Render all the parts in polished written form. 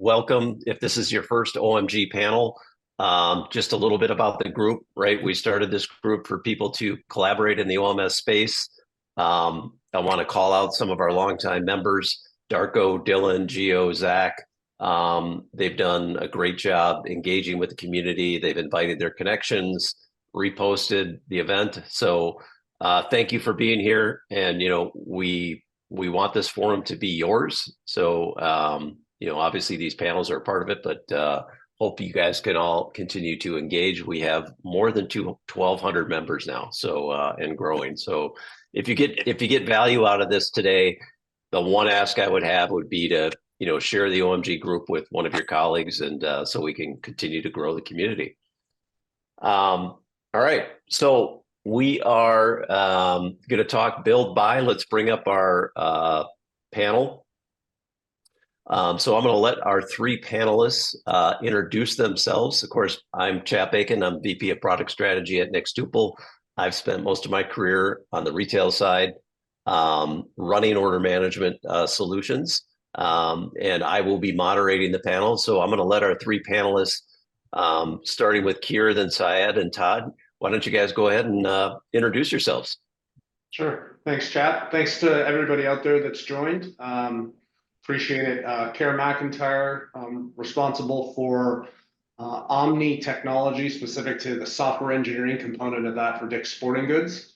welcome. If this is your first OMG panel, just a little bit about the group, right? We started this group for people to collaborate in the OMS space. I want to call out some of our longtime members, Darko, Dylan, Gio, Zach. They've done a great job engaging with the community. They've invited their connections, reposted the event. So thank you for being here. And, we want this forum to be yours. So, obviously these panels are a part of it, but hope you guys can all continue to engage. We have more than 1,200 members now, so and growing. So if you get value out of this today, the one ask I would have would be to share the OMG group with one of your colleagues, and so we can continue to grow the community. All right, so we are going to talk build buy. Let's bring up our panel. So I'm going to let our three panelists introduce themselves. Of course, I'm Chap. I'm VP of Product Strategy at Nextuple. I've spent most of my career on the retail side, running order management solutions, and I will be moderating the panel. So I'm going to let our three panelists, starting with Keir, then Syed, and Todd. Why don't you guys go ahead and introduce yourselves? Sure. Thanks, Chap. Thanks to everybody out there that's joined. Appreciate it. Keir Mcintyre, responsible for OMNI technology, specific to the software engineering component of that for Dick's Sporting Goods.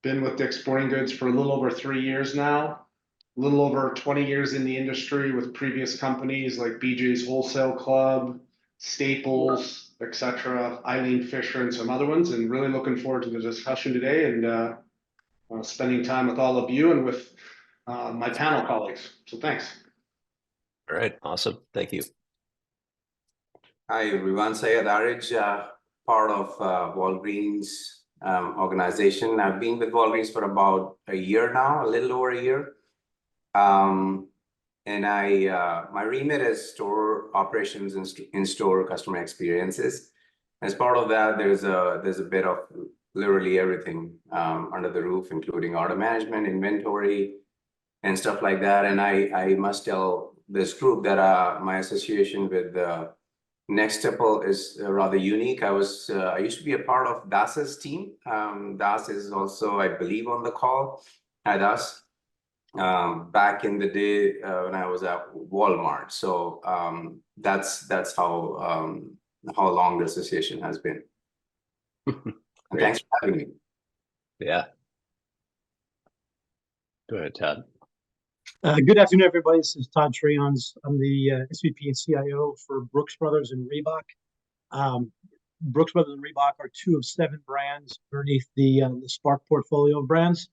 Been with Dick's Sporting Goods for a little over 3 years now, a little over 20 years in the industry with previous companies like BJ's Wholesale Club, Staples, etc., Eileen Fisher, and some other ones, and really looking forward to the discussion today and spending time with all of you and with my panel colleagues. So thanks. All right, awesome. Thank you. Hi, everyone. Syed, Arij, part of Walgreens organization. I've been with Walgreens for about a year now, a little over a year. And my remit is store operations and in-store customer experiences. As part of that, there's a bit of literally everything under the roof, including order management, inventory, and stuff like that. And I must tell this group that my association with Nextuple is rather unique. I used to be a part of Das's team. Das is also, I believe, on the call. Hi, Das. Back in the day when I was at Walmart. So that's how long the association has been. Thanks for having me. Yeah. Go ahead, Todd. Good afternoon, everybody. This is Todd Treonze. I'm the SVP and CIO for Brooks Brothers and Reebok. Brooks Brothers and Reebok are 2 of 7 brands underneath the Spark portfolio of brands.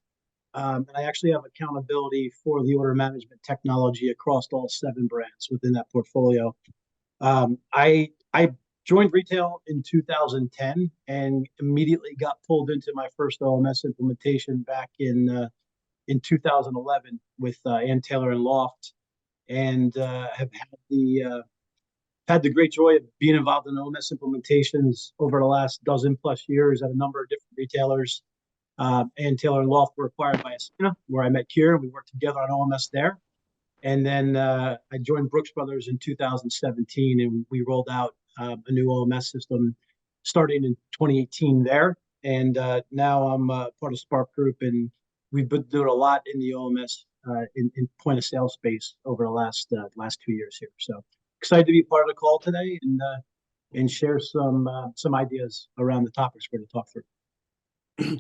And I actually have accountability for the order management technology across all 7 brands within that portfolio. I joined retail in 2010 and immediately got pulled into my first OMS implementation back in 2011 with Ann Taylor and Loft, and have had the great joy of being involved in OMS implementations over the last dozen plus years at a number of different retailers. Ann Taylor and Loft were acquired by Achen, where I met Keir, and we worked together on OMS there. And then I joined Brooks Brothers in 2017, and we rolled out a new OMS system starting in 2018 there. And now I'm part of Spark Group, and we've been doing a lot in the OMS in point of sale space over the last 2 years here. So excited to be part of the call today and share some ideas around the topics we're going to talk through.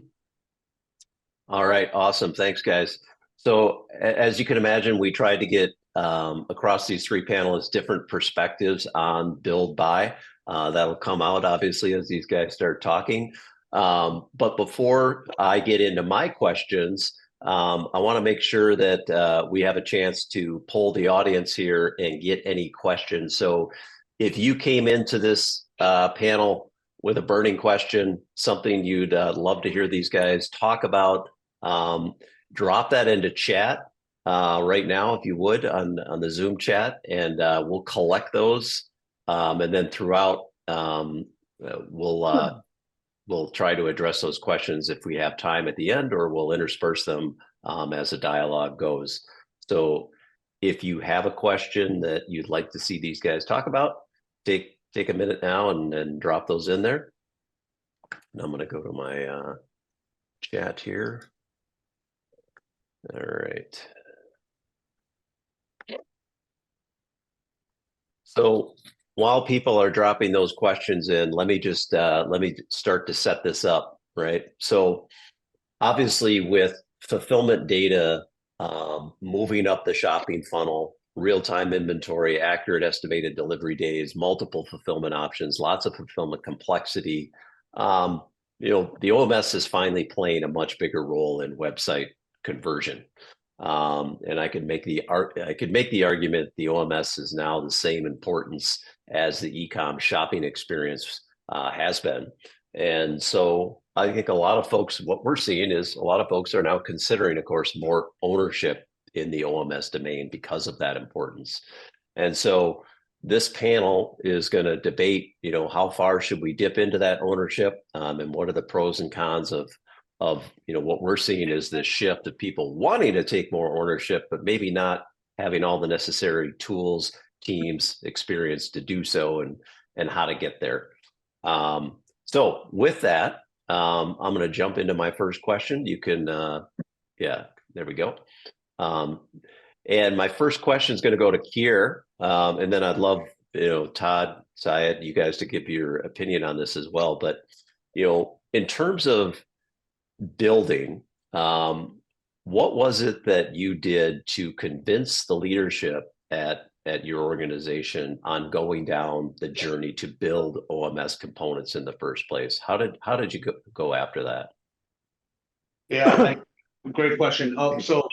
All right, awesome. Thanks, guys. So as you can imagine, we tried to get across these 3 panelists different perspectives on build buy. That'll come out obviously as these guys start talking. But before I get into my questions, I want to make sure that we have a chance to poll the audience here and get any questions. So if you came into this panel with a burning question, something you'd love to hear these guys talk about, drop that into chat right now, if you would, on the Zoom chat, and we'll collect those. And then throughout, we'll try to address those questions if we have time at the end, or we'll intersperse them as the dialogue goes. So if you have a question that you'd like to see these guys talk about, take a minute now and drop those in there. And I'm going to go to my chat here. All right. So while people are dropping those questions in, let me just let me start to set this up, right? So obviously with fulfillment data moving up the shopping funnel, real-time inventory, accurate estimated delivery days, multiple fulfillment options, lots of fulfillment complexity. You know, the OMS is finally playing a much bigger role in website conversion. And I could make the argument the OMS is now the same importance as the e-com shopping experience has been. And so I think a lot of folks, what we're seeing is a lot of folks are now considering, of course, more ownership in the OMS domain because of that importance. And so this panel is going to debate, you know, how far should we dip into that ownership, and what are the pros and cons of you know, what we're seeing is this shift of people wanting to take more ownership, but maybe not having all the necessary tools, teams, experience to do so, and how to get there. So with that, I'm going to jump into my first question. You can, yeah, there we go. And my first question is going to go to Keir, and then I'd love, you know, Todd, Syed, you guys to give your opinion on this as well. But, you know, in terms of building, what was it that you did to convince the leadership at your organization on going down the journey to build OMS components in the first place? How did you go after that? Yeah, great question. So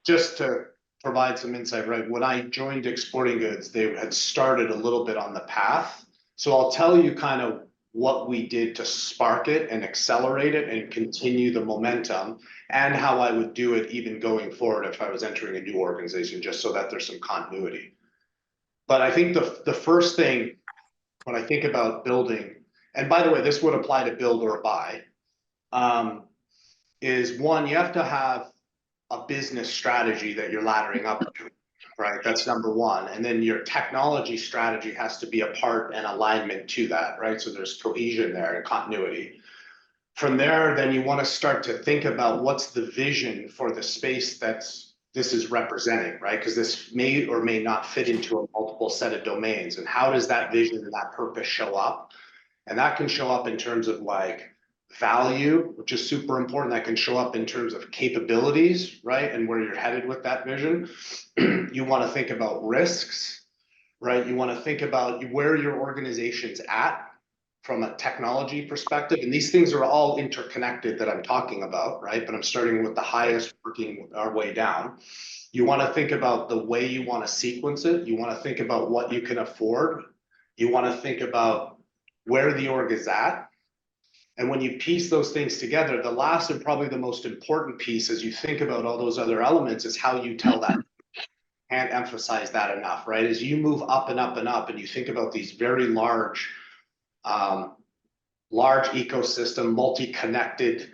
just to provide some insight, right? When I joined Exporting Goods, they had started a little bit on the path. So I'll tell you kind of what we did to spark it and accelerate it and continue the momentum, and how I would do it even going forward if I was entering a new organization, just so that there's some continuity. But I think the first thing when I think about building, and by the way, this would apply to build or buy, is one, you have to have a business strategy that you're laddering up to, right? That's number one. And then your technology strategy has to be a part and alignment to that, right? So there's cohesion there and continuity. From there, then you want to start to think about what's the vision for the space this is representing, right? Because this may or may not fit into a multiple set of domains. And how does that vision and that purpose show up? And that can show up in terms of like value, which is super important. That can show up in terms of capabilities, right? And where you're headed with that vision. You want to think about risks, right? You want to think about where your organization's at from a technology perspective. And these things are all interconnected that I'm talking about, right? But I'm starting with the highest, working our way down. You want to think about the way you want to sequence it. You want to think about what you can afford. You want to think about where the org is at. And when you piece those things together, the last and probably the most important piece as you think about all those other elements is how you tell that. Can't emphasize that enough, right? As you move up and up and up and you think about these very large ecosystem, multi-connected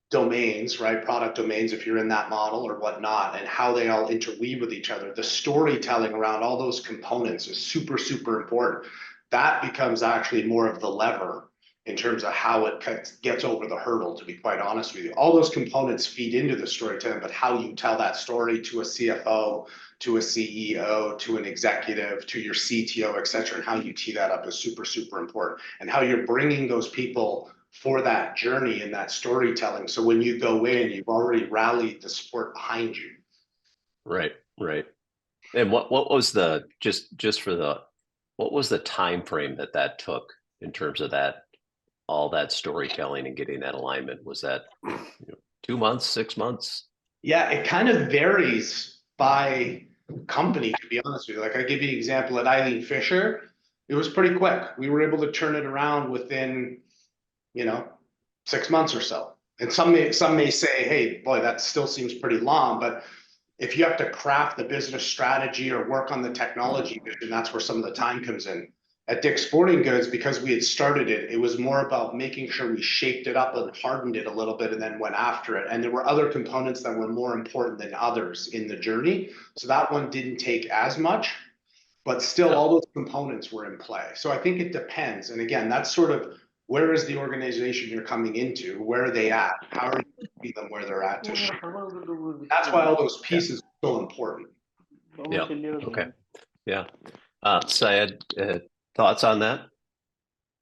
domains, right? Product domains, if you're in that model or whatnot, and how they all interweave with each other. The storytelling around all those components is super, super important. That becomes actually more of the lever in terms of how it gets over the hurdle, to be quite honest with you. All those components feed into the storytelling, but how you tell that story to a CFO, to a CEO, to an executive, to your CTO, et cetera, and how you tee that up is super, super important. And how you're bringing those people for that journey and that storytelling. So when you go in, you've already rallied the support behind you. Right, right. And what was the what was the time frame that took in terms of that, all that storytelling and getting that alignment? Was that 2 months, 6 months? Yeah, it kind of varies by company, to be honest with you. Like I give you an example at Eileen Fisher, it was pretty quick. We were able to turn it around within, 6 months or so. And some may say, hey, boy, that still seems pretty long. But if you have to craft the business strategy or work on the technology vision, that's where some of the time comes in. At Dick's Sporting Goods, because we had started it, it was more about making sure we shaped it up and hardened it a little bit and then went after it. And there were other components that were more important than others in the journey. So that one didn't take as much, but still all those components were in play. So I think it depends. And again, that's sort of, where is the organization you're coming into? Where are they at? How are you meeting them where they're at? That's why all those pieces are so important. Yeah. Okay. Yeah. Syed, thoughts on that?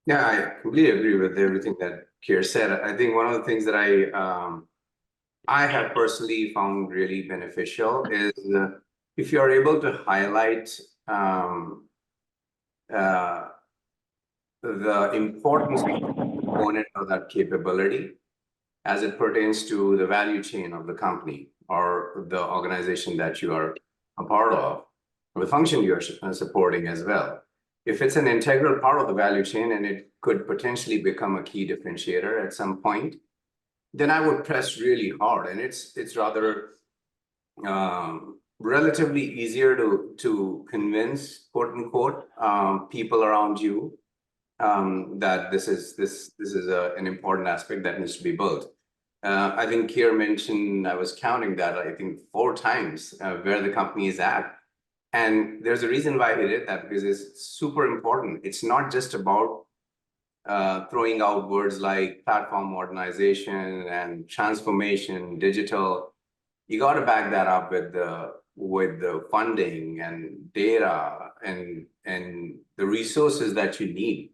Yeah, I completely agree with everything that Keir said. I think one of the things that I have personally found really beneficial is if you're able to highlight the importance component of that capability as it pertains to the value chain of the company or the organization that you are a part of, or the function you're supporting as well. If it's an integral part of the value chain and it could potentially become a key differentiator at some point, then I would press really hard. And it's rather relatively easier to convince, quote unquote, people around you that this is an important aspect that needs to be built. I think Keir mentioned, I was counting that, I think 4 times where the company is at. And there's a reason why he did that, because it's super important. It's not just about throwing out words like platform modernization and transformation, digital. You got to back that up with the funding and data and the resources that you need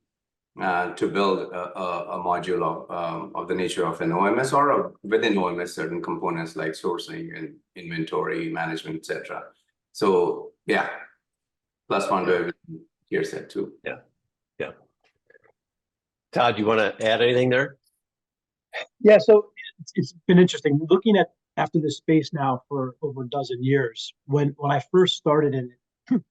to build a module of the nature of an OMS, or within OMS certain components like sourcing and inventory management, etc. So yeah, plus one to everything Keir said too. Yeah. Yeah. Todd, you want to add anything there? Yeah, so it's been interesting looking at after this space now for over a dozen years. When I first started in it, it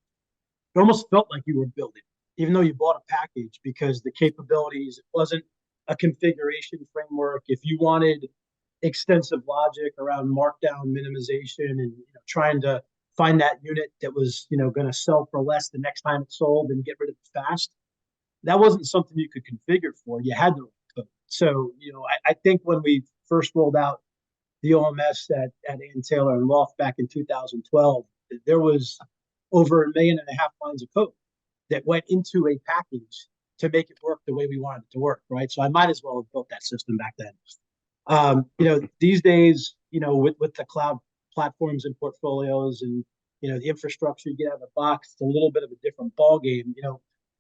almost felt like you were building, even though you bought a package, because the capabilities, it wasn't a configuration framework. If you wanted extensive logic around markdown minimization and trying to find that unit that was going to sell for less the next time it sold and get rid of it fast, that wasn't something you could configure for. You had to code. So I think when we first rolled out the OMS at Ann Taylor and Loft back in 2012, there was over 1.5 million lines of code that went into a package to make it work the way we wanted it to work, right? So I might as well have built that system back then. These days, with the cloud platforms and portfolios and the infrastructure you get out of the box, it's a little bit of a different ballgame.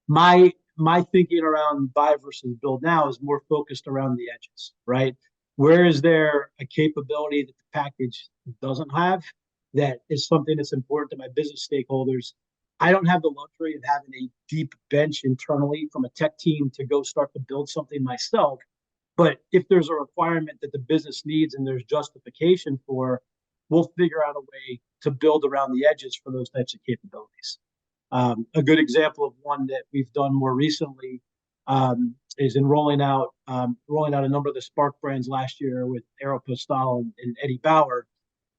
My thinking around buy versus build now is more focused around the edges, right? Where is there a capability that the package doesn't have that is something that's important to my business stakeholders? I don't have the luxury of having a deep bench internally from a tech team to go start to build something myself. But if there's a requirement that the business needs and there's justification for, we'll figure out a way to build around the edges for those types of capabilities. A good example of one that we've done more recently is in rolling out a number of the Spark brands last year with Aeropostale and Eddie Bauer.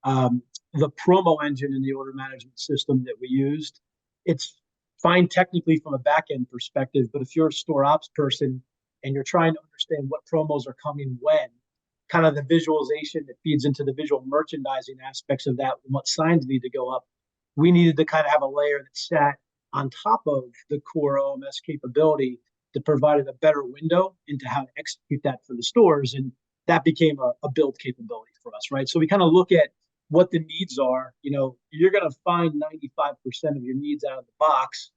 The promo engine in the order management system that we used, it's fine technically from a back-end perspective, but if you're a store ops person and you're trying to understand what promos are coming when, kind of the visualization that feeds into the visual merchandising aspects of that, and what signs need to go up, we needed to kind of have a layer that sat on top of the core OMS capability that provided a better window into how to execute that for the stores. And that became a build capability for us, right? So we kind of look at what the needs are. You're going to find 95% of your needs out of the box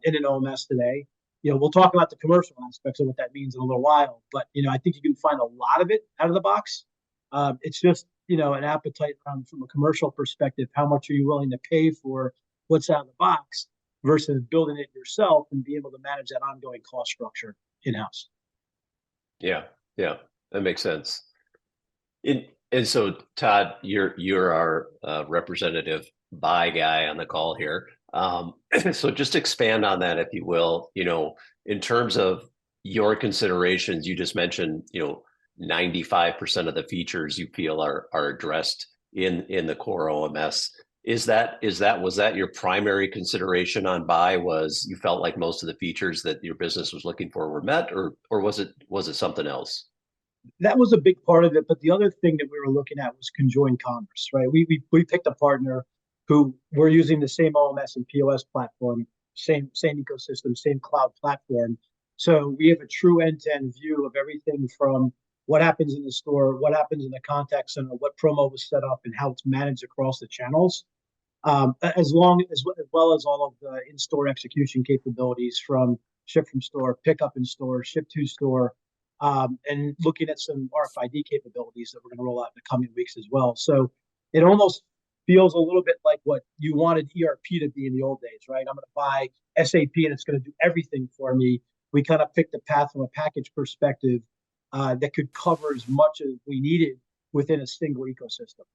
in an OMS today. We'll talk about the commercial aspects of what that means in a little while, but I think you can find a lot of it out of the box. It's just an appetite from a commercial perspective. How much are you willing to pay for what's out of the box versus building it yourself and be able to manage that ongoing cost structure in-house? Yeah, that makes sense. And so, Todd, you're our representative buy guy on the call here. So just expand on that, if you will. In terms of your considerations, you just mentioned 95% of the features you feel are addressed in the core OMS. was that your primary consideration on Buy? Was you felt like most of the features that your business was looking for were met, or was it something else? That was a big part of it, but the other thing that we were looking at was conjoined commerce, right? We picked a partner who we're using the same OMS and POS platform, same ecosystem, same cloud platform. So we have a true end-to-end view of everything from what happens in the store, what happens in the contact center, what promo was set up, and how it's managed across the channels. As well as all of the in-store execution capabilities from ship from store, pick up in store, ship to store, and looking at some RFID capabilities that we're going to roll out in the coming weeks as well. So it almost feels a little bit like what you wanted ERP to be in the old days, right? I'm going to buy SAP and it's going to do everything for me. We kind of picked a path from a package perspective that could cover as much as we needed within a single ecosystem.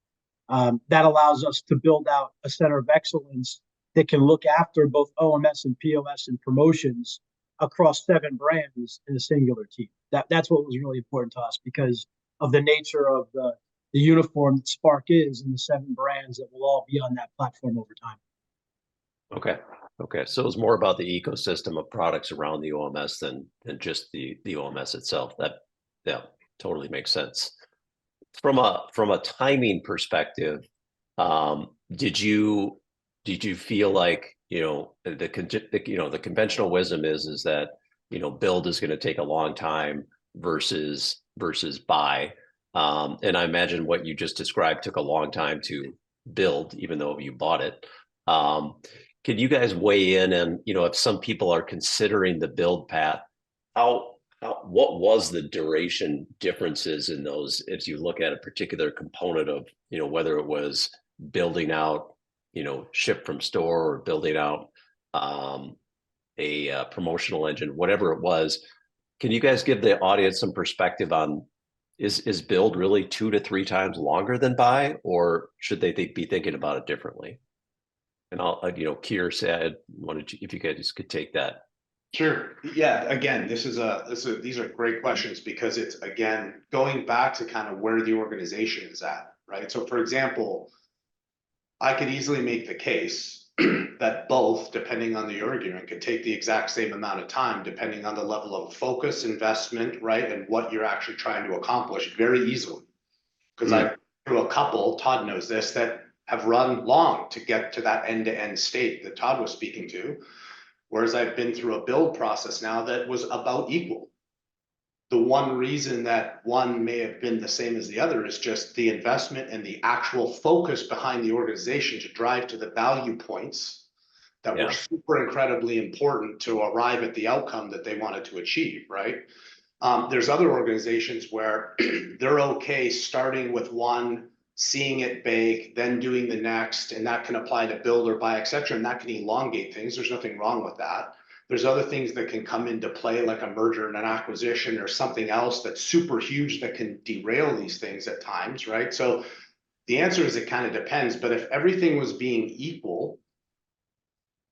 That allows us to build out a center of excellence that can look after both OMS and POS and promotions across 7 brands in a singular team. That's what was really important to us because of the nature of the uniform that Spark is and the 7 brands that will all be on that platform over time. Okay. So it was more about the ecosystem of products around the OMS than just the OMS itself. That totally makes sense. From a timing perspective, did you feel like the conventional wisdom is that build is going to take a long time versus buy, and I imagine what you just described took a long time to build, even though you bought it. Can you guys weigh in and if some people are considering the build path, what was the duration differences in those if you look at a particular component of whether it was building out ship from store or building out a promotional engine, whatever it was? Can you guys give the audience some perspective on is build really 2 to 3 times longer than buy, or should they be thinking about it differently? And I'll Keir, Syed, if you guys could take that. Sure. Yeah. Again, these are great questions because it's, again, going back to kind of where the organization is at, right? So for example, I could easily make the case that both, depending on the argument, could take the exact same amount of time, depending on the level of focus, investment, right? And what you're actually trying to accomplish very easily. Because I through a couple, Todd knows this, that have run long to get to that end-to-end state that Todd was speaking to. Whereas I've been through a build process now that was about equal. The one reason that one may have been the same as the other is just the investment and the actual focus behind the organization to drive to the value points that were super incredibly important to arrive at the outcome that they wanted to achieve, right? There's other organizations where they're okay starting with one, seeing it bake, then doing the next, and that can apply to build or buy, et cetera, and that can elongate things. There's nothing wrong with that. There's other things that can come into play, like a merger and an acquisition or something else that's super huge that can derail these things at times, right? So the answer is it kind of depends, but if everything was being equal,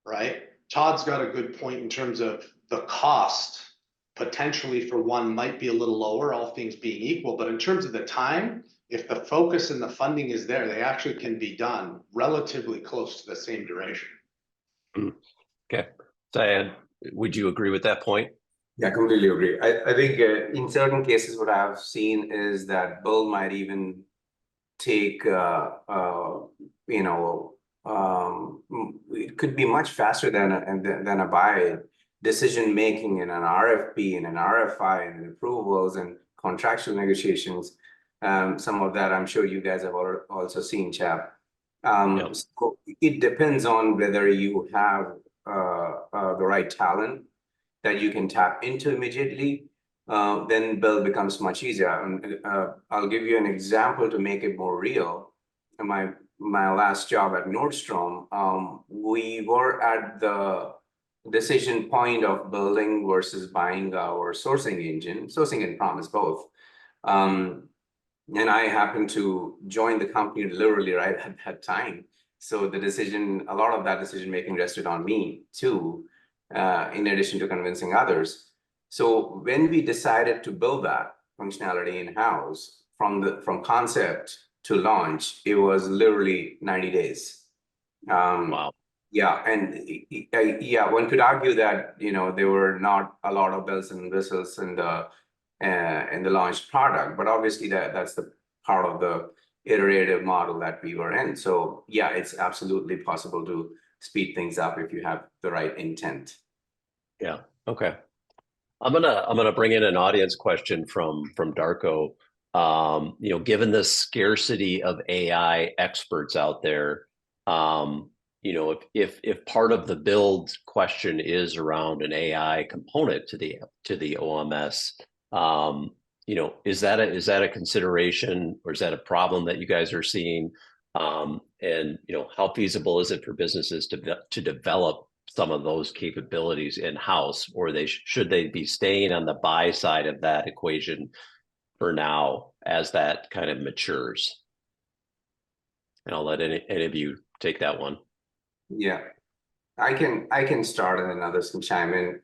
right? Todd's got a good point in terms of the cost potentially for one might be a little lower, all things being equal, but in terms of the time, if the focus and the funding is there, they actually can be done relatively close to the same duration. Okay. Syed, would you agree with that point? Yeah, completely agree. I think in certain cases, what I've seen is that build might even take, it could be much faster than a buy. Decision making in an RFP and an RFI and approvals and contractual negotiations. Some of that I'm sure you guys have also seen, Chap. So it depends on whether you have the right talent that you can tap into immediately. Then build becomes much easier. And I'll give you an example to make it more real. In my last job at Nordstrom, we were at the decision point of building versus buying our sourcing engine, sourcing and promise both. And I happened to join the company literally right at that time. So a lot of that decision making rested on me too, in addition to convincing others. So when we decided to build that functionality in-house, from concept to launch, it was literally 90 days. Wow. Yeah, and yeah, one could argue that there were not a lot of bells and whistles in the launched product, but obviously that's the part of the iterative model that we were in. So yeah, it's absolutely possible to speed things up if you have the right intent. Yeah. Okay. I'm gonna bring in an audience question from Darko. Given the scarcity of AI experts out there, if part of the build question is around an AI component to the OMS, is that a consideration, or is that a problem that you guys are seeing? And how feasible is it for businesses to develop some of those capabilities in-house, or should they be staying on the buy side of that equation for now as that kind of matures? And I'll let any of you take that one. Yeah, I can start and then others can chime in.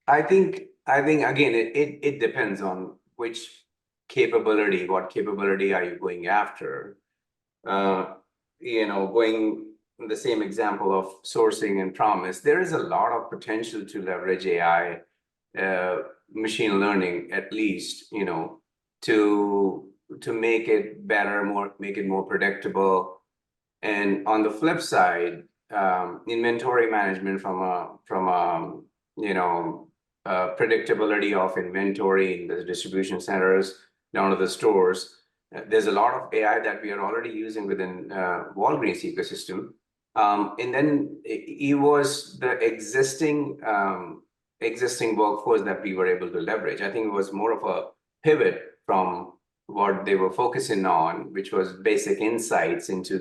I think again it depends on what capability are you going after. Going the same example of sourcing and promise, there is a lot of potential to leverage AI, machine learning, at least, to make it better, make it more predictable. And on the flip side, inventory management from predictability of inventory in the distribution centers down to the stores. There's a lot of AI that we are already using within Walgreens ecosystem. And then it was the existing workforce that we were able to leverage. I think it was more of a pivot from what they were focusing on, which was basic insights into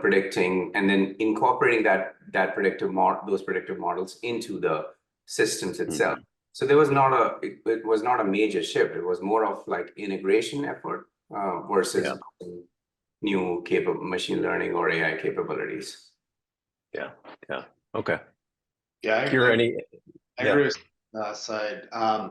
predicting, and then incorporating those predictive models into the systems itself. Mm-hmm. So it was not a major shift. It was more of like integration effort versus new machine learning or AI capabilities. Yeah. Okay. Yeah, I Keir, agree with Syed. I'm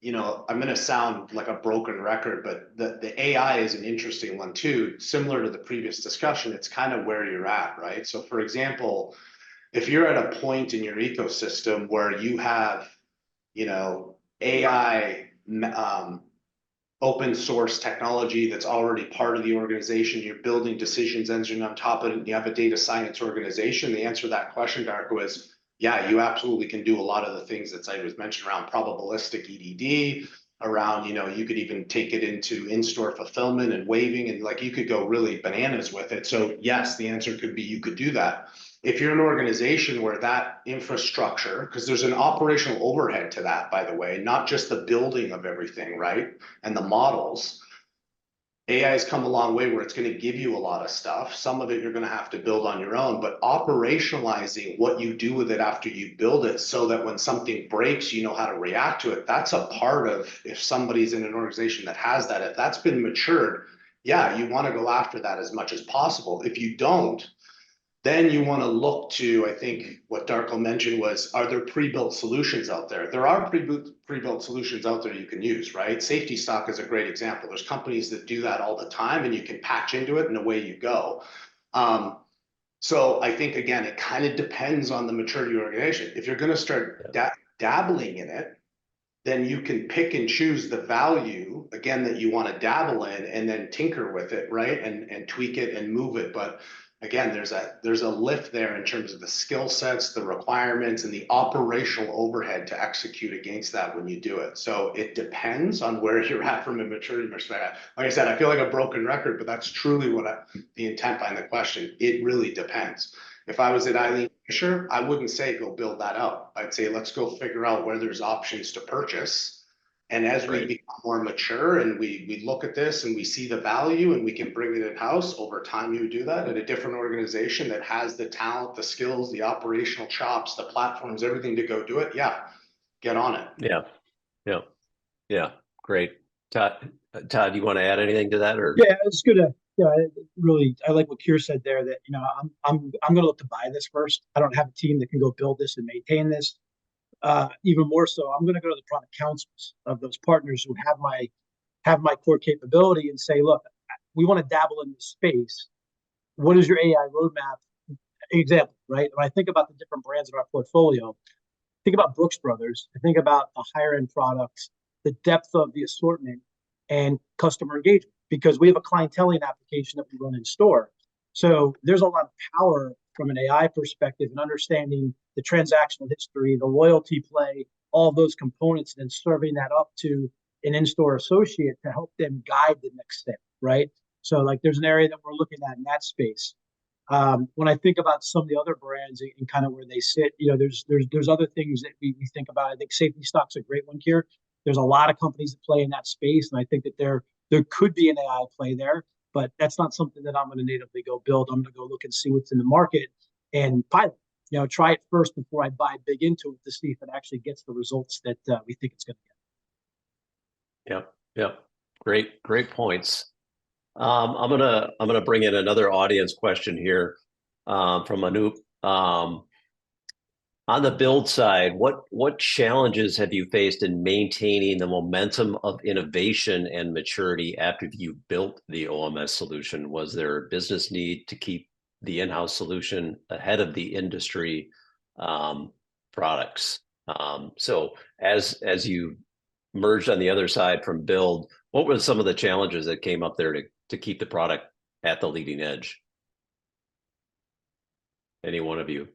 going to sound like a broken record, but the AI is an interesting one too. Similar to the previous discussion, it's kind of where you're at, right? So for example, if you're at a point in your ecosystem where you have, AI open source technology that's already part of the organization, you're building decisions engine on top of it, and you have a data science organization, the answer to that question, Darko, is yeah, you absolutely can do a lot of the things that Syed was mentioned around probabilistic EDD, around, you could even take it into in-store fulfillment and waiving, and like you could go really bananas with it. So yes, the answer could be you could do that. If you're an organization where that infrastructure, because there's an operational overhead to that, by the way, not just the building of everything, right? And the models. AI has come a long way where it's going to give you a lot of stuff. Some of it you're going to have to build on your own, but operationalizing what you do with it after you build it so that when something breaks, you know how to react to it. That's a part of, if somebody's in an organization that has that, if that's been matured, yeah, you want to go after that as much as possible. If you don't, then you want to look to, I think what Darko mentioned was, are there pre-built solutions out there? There are pre-built solutions out there you can use, right? Safety stock is a great example. There's companies that do that all the time, and you can patch into it and away you go. So I think, again, it kind of depends on the maturity of your organization. If you're going to start dabbling in it, then you can pick and choose the value, again, that you want to dabble in, and then tinker with it, right? And tweak it and move it. But again, there's a lift there in terms of the skill sets, the requirements, and the operational overhead to execute against that when you do it. So it depends on where you're at from a maturity perspective. Like I said, I feel like a broken record, but that's truly the intent behind the question. It really depends. If I was at Eileen Fisher, I wouldn't say go build that out. I'd say let's go figure out where there's options to purchase. And as we become more mature and we look at this and we see the value and we can bring it in-house, over time you do that at a different organization that has the talent, the skills, the operational chops, the platforms, everything to go do it. Yeah, get on it. Yeah. Great. Todd, you want to add anything to that? Or yeah, it's good to really, I like what Keir said there, that I'm gonna look to buy this first. I don't have a team that can go build this and maintain this. Even more so, I'm going to go to the product councils of those partners who have my have my core capability and say, look, we want to dabble in this space. What is your AI roadmap? Example, right? When I think about the different brands in our portfolio, think about Brooks Brothers, I think about the higher end products, the depth of the assortment, and customer engagement, because we have a clienteling application that we run in store. So there's a lot of power from an AI perspective and understanding the transactional history, the loyalty play, all those components, and then serving that up to an in-store associate to help them guide the next step, right? So like there's an area that we're looking at in that space. When I think about some of the other brands and kind of where they sit, there's other things that we think about. I think safety stock's a great one here. There's a lot of companies that play in that space, and I think that there could be an AI play there, but that's not something that I'm going to natively go build. I'm going to go look and see what's in the market and pilot. Try it first before I buy big into it to see if it actually gets the results that we think it's going to get. Yep. Great points. I'm gonna bring in another audience question here from Anoop. On the build side, what challenges have you faced in maintaining the momentum of innovation and maturity after you built the OMS solution? Was there a business need to keep the in-house solution ahead of the industry products? So as you merged on the other side from build, what were some of the challenges that came up there to keep the product at the leading edge? Any one of you?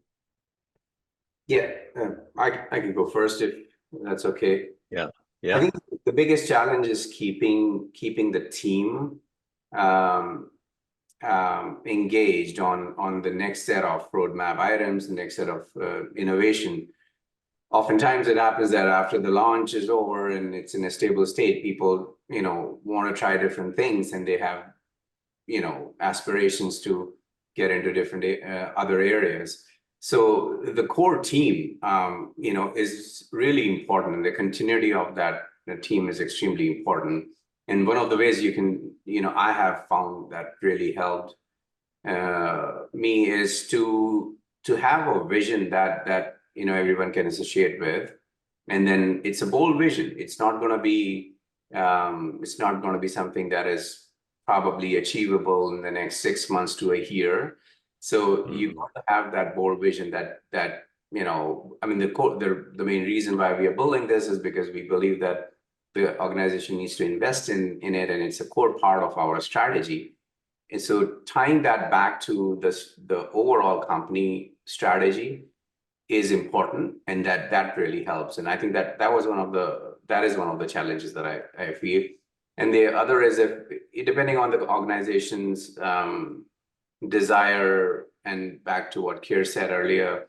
Yeah, I can go first if that's okay. Yeah. I think the biggest challenge is keeping the team engaged on the next set of roadmap items, the next set of innovation. Oftentimes it happens that after the launch is over and it's in a stable state, people want to try different things, and they have aspirations to get into different other areas. So the core team is really important, and the continuity of that team is extremely important. And one of the ways you can I have found that really helped me is to have a vision that everyone can associate with, and then it's a bold vision. It's not going to be something that is probably achievable in the next 6 months to a year. So you got to have that bold vision that I mean the main reason why we are building this is because we believe that the organization needs to invest in it, and it's a core part of our strategy. And so tying that back to the overall company strategy is important, and that really helps. And I think that is one of the challenges that I feel. And the other is, if depending on the organization's desire, and back to what Keir said earlier,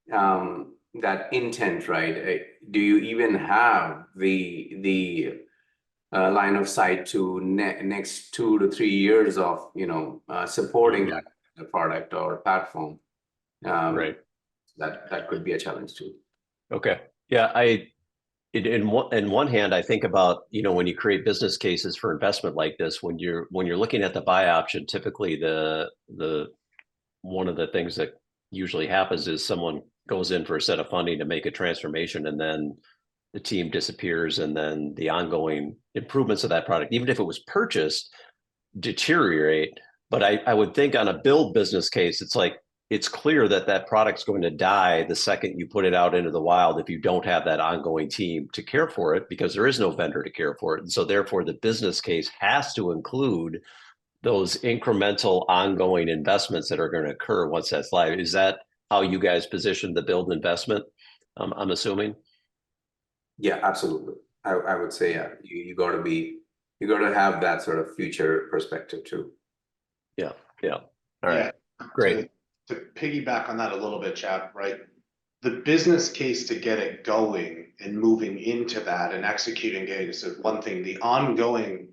that intent, right? Do you even have the line of sight to next 2 to 3 years of supporting the product or platform? Right. That could be a challenge too. Okay. Yeah. In one hand, I think about, when you create business cases for investment like this, when you're looking at the buy option, typically the one of the things that usually happens is someone goes in for a set of funding to make a transformation, and then the team disappears, and then the ongoing improvements of that product, even if it was purchased, deteriorate. But I would think on a build business case, it's clear that product's going to die the second you put it out into the wild if you don't have that ongoing team to care for it, because there is no vendor to care for it. And so therefore the business case has to include those incremental ongoing investments that are going to occur once that's live. Is that how you guys position the build investment? I'm assuming. Yeah, absolutely. I would say, yeah, you got to have that sort of future perspective too. Yeah. All right. Yeah. Great. To piggyback on that a little bit, Chap, right? The business case to get it going and moving into that and executing it is one thing. The ongoing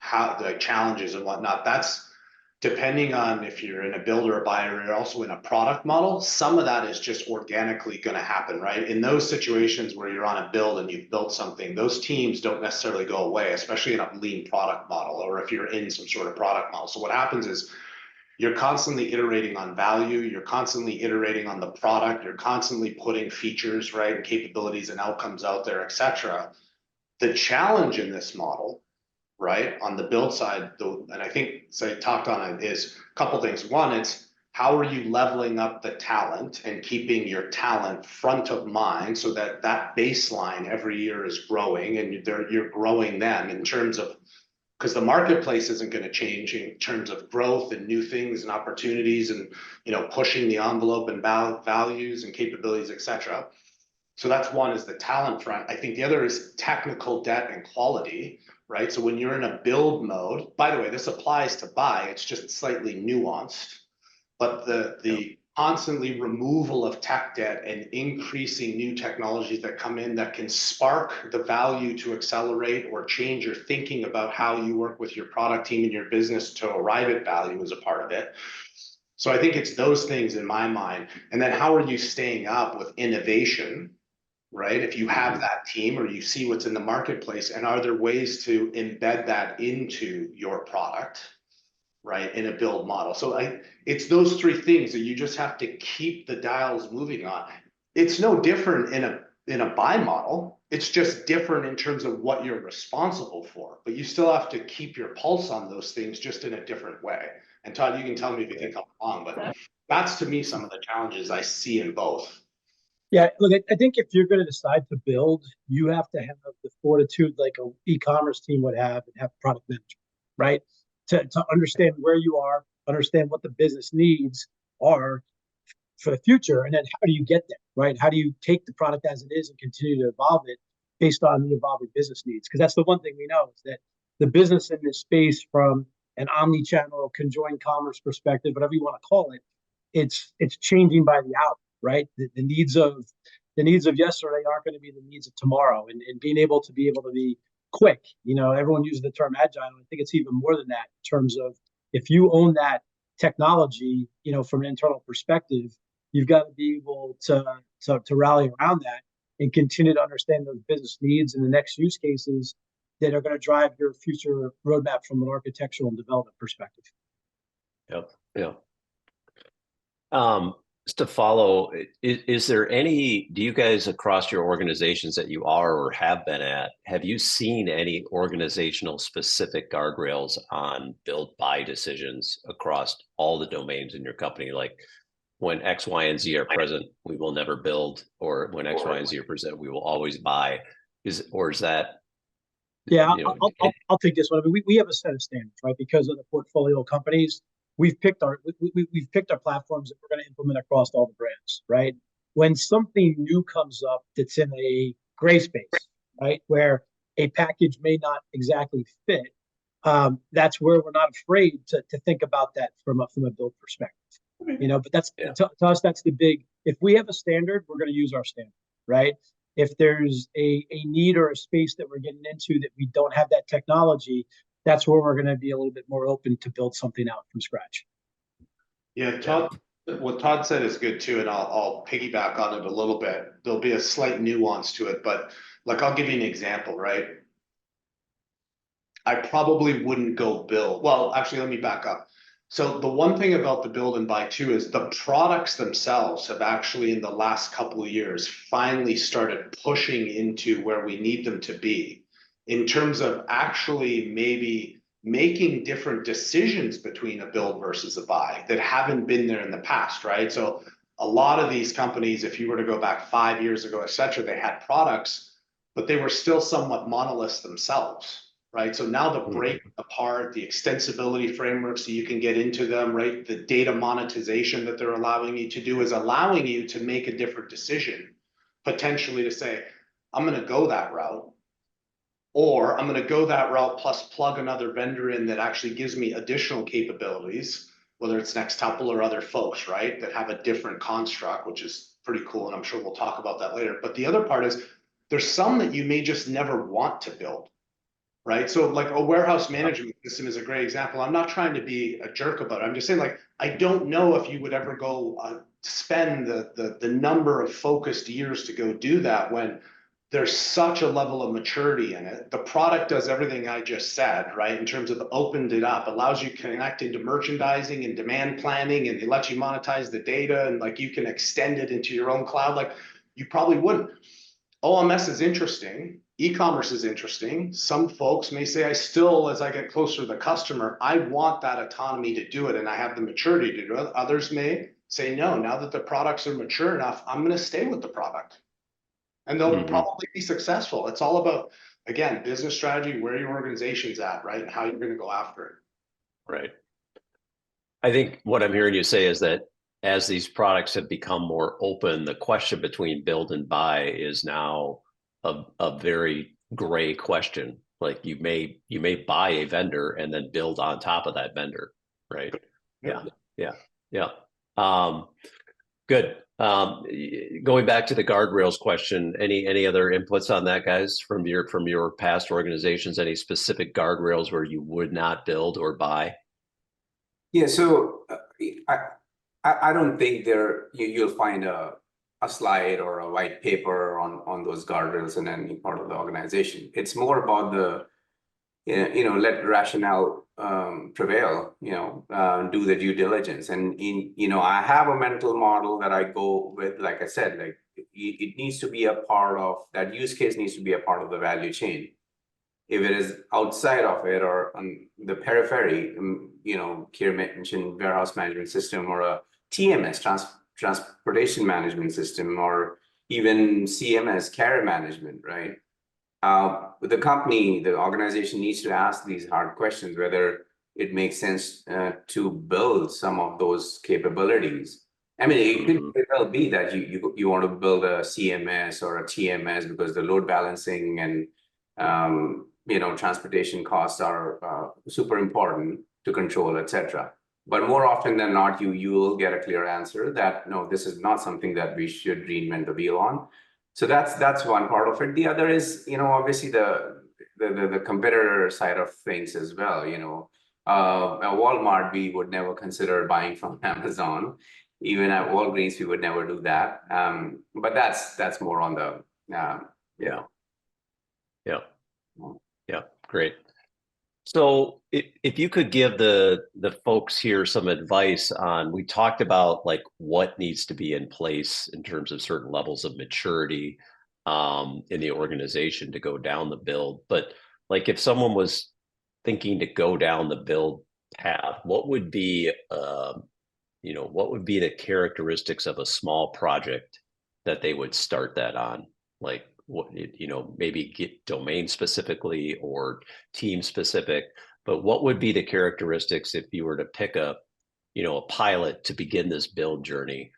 the challenges and whatnot, that's depending on if you're in a builder or buyer, you're also in a product model. Some of that is just organically going to happen, right? In those situations where you're on a build and you've built something, those teams don't necessarily go away, especially in a lean product model, or if you're in some sort of product model. So what happens is you're constantly iterating on value, you're constantly iterating on the product, you're constantly putting features, right, and capabilities and outcomes out there, etc. The challenge in this model right? On the build side, and I think Syed talked on it, is a couple things. One, it's how are you leveling up the talent and keeping your talent front of mind so that that baseline every year is growing and you're growing them in terms of, because the marketplace isn't going to change in terms of growth and new things and opportunities and, you know, pushing the envelope and values and capabilities, et cetera. So that's one, is the talent front. I think the other is technical debt and quality, right? So when you're in a build mode, by the way, this applies to buy, it's just slightly nuanced, but the constantly removal of tech debt and increasing new technologies that come in that can spark the value to accelerate or change your thinking about how you work with your product team and your business to arrive at value is a part of it. So I think it's those things in my mind. And then how are you staying up with innovation, right? If you have that team or you see what's in the marketplace, and are there ways to embed that into your product, right, in a build model? So it's those three things that you just have to keep the dials moving on. It's no different in a buy model. It's just different in terms of what you're responsible for, but you still have to keep your pulse on those things, just in a different way. And Todd, you can tell me if you think I'm wrong, but that's to me some of the challenges I see in both. Yeah, look, I think if you're going to decide to build, you have to have the fortitude like an e-commerce team would have, and have product management, right? To understand where you are, understand what the business needs are for the future, and then how do you get there, right? How do you take the product as it is and continue to evolve it based on the evolving business needs? Because that's the one thing we know, is that the business in this space, from an omni-channel, conjoined commerce perspective, whatever you want to call it, it's changing by the hour, right? The needs of yesterday aren't going to be the needs of tomorrow, and being able to be quick. You know, everyone uses the term agile. I think it's even more than that, in terms of, if you own that technology, you know, from an internal perspective, you've got to be able to rally around that and continue to understand those business needs and the next use cases that are going to drive your future roadmap from an architectural and development perspective. Yep. Yeah. Just to follow, is there any, do you guys across your organizations that you are or have been at, have you seen any organizational specific guardrails on build buy decisions across all the domains in your company? Like, when X, Y, and Z are present, we will never build, or when X, Y, and Z are present, we will always buy. Is that? Yeah, you know, I'll take this one. I mean, we have a set of standards, right? Because of the portfolio companies, we've picked our platforms that we're going to implement across all the brands, right? When something new comes up that's in a gray space, right, where a package may not exactly fit, that's where we're not afraid to think about that from a build perspective. You know, but that's to us, that's the big. If we have a standard, we're going to use our standard, right? If there's a need or a space that we're getting into that we don't have that technology, that's where we're going to be a little bit more open to build something out from scratch. Yeah, Todd, what Todd said is good too, and I'll piggyback on it a little bit. There'll be a slight nuance to it, but like, I'll give you an example, right? I probably wouldn't go build. Well, actually, let me back up. So the one thing about the build and buy too is the products themselves have actually, in the last couple of years, finally started pushing into where we need them to be, in terms of actually maybe making different decisions between a build versus a buy that haven't been there in the past, right? So a lot of these companies, if you were to go back 5 years ago, et cetera, they had products, but they were still somewhat monoliths themselves. Right. So now the break apart, the extensibility framework, so you can get into them, right? The data monetization that they're allowing you to do is allowing you to make a different decision, potentially to say, I'm going to go that route, or I'm going to go that route plus plug another vendor in that actually gives me additional capabilities, whether it's Nextuple or other folks, right, that have a different construct, which is pretty cool. And I'm sure we'll talk about that later. But the other part is, there's some that you may just never want to build. Right. So like a warehouse management system is a great example. I'm not trying to be a jerk about it. I'm just saying, like, I don't know if you would ever go spend the number of focused years to go do that when there's such a level of maturity in it. The product does everything I just said, right? In terms of opened it up, allows you to connect into merchandising and demand planning, and it lets you monetize the data, and like you can extend it into your own cloud. Like, you probably wouldn't. OMS is interesting, E-commerce is interesting. Some folks may say, I still, as I get closer to the customer, I want that autonomy to do it and I have the maturity to do it. Others may say, no, now that the products are mature enough, I'm going to stay with the product. And they'll probably be successful. It's all about, again, business strategy, where your organization's at, right? And how you're going to go after it. Right. I think what I'm hearing you say is that as these products have become more open, the question between build and buy is now a very gray question. Like you may buy a vendor and then build on top of that vendor, right? Yeah. Good. Going back to the guardrails question, any other inputs on that, guys, from your past organizations? Any specific guardrails where you would not build or buy? Yeah, so I don't think you'll find a slide or a white paper on those guardrails in any part of the organization. It's more about the let rationale prevail. Do the due diligence, and I have a mental model that I go with. Like I said, like it needs to be a part of that use case. Needs to be a part of the value chain. If it is outside of it or on the periphery, Keir mentioned warehouse management system or a TMS, transportation management system, or even CMS, carrier management, right? The organization needs to ask these hard questions, whether it makes sense to build some of those capabilities. I mean, it could well be that you want to build a CMS or a TMS because the load balancing and transportation costs are super important to control, etc. But more often than not, you will get a clear answer that no, this is not something that we should reinvent the wheel on. So that's one part of it. The other is, obviously the competitor side of things as well. At Walmart, we would never consider buying from Amazon. Even at Walgreens, we would never do that. But that's more on the Yeah, great. So if you could give the folks here some advice on, we talked about like what needs to be in place in terms of certain levels of maturity in the organization to go down the build. But like if someone was thinking to go down the build path, what would be the characteristics of a small project that they would start that on? Like what, maybe get domain specifically or team specific, but what would be the characteristics if you were to pick a pilot to begin this build journey?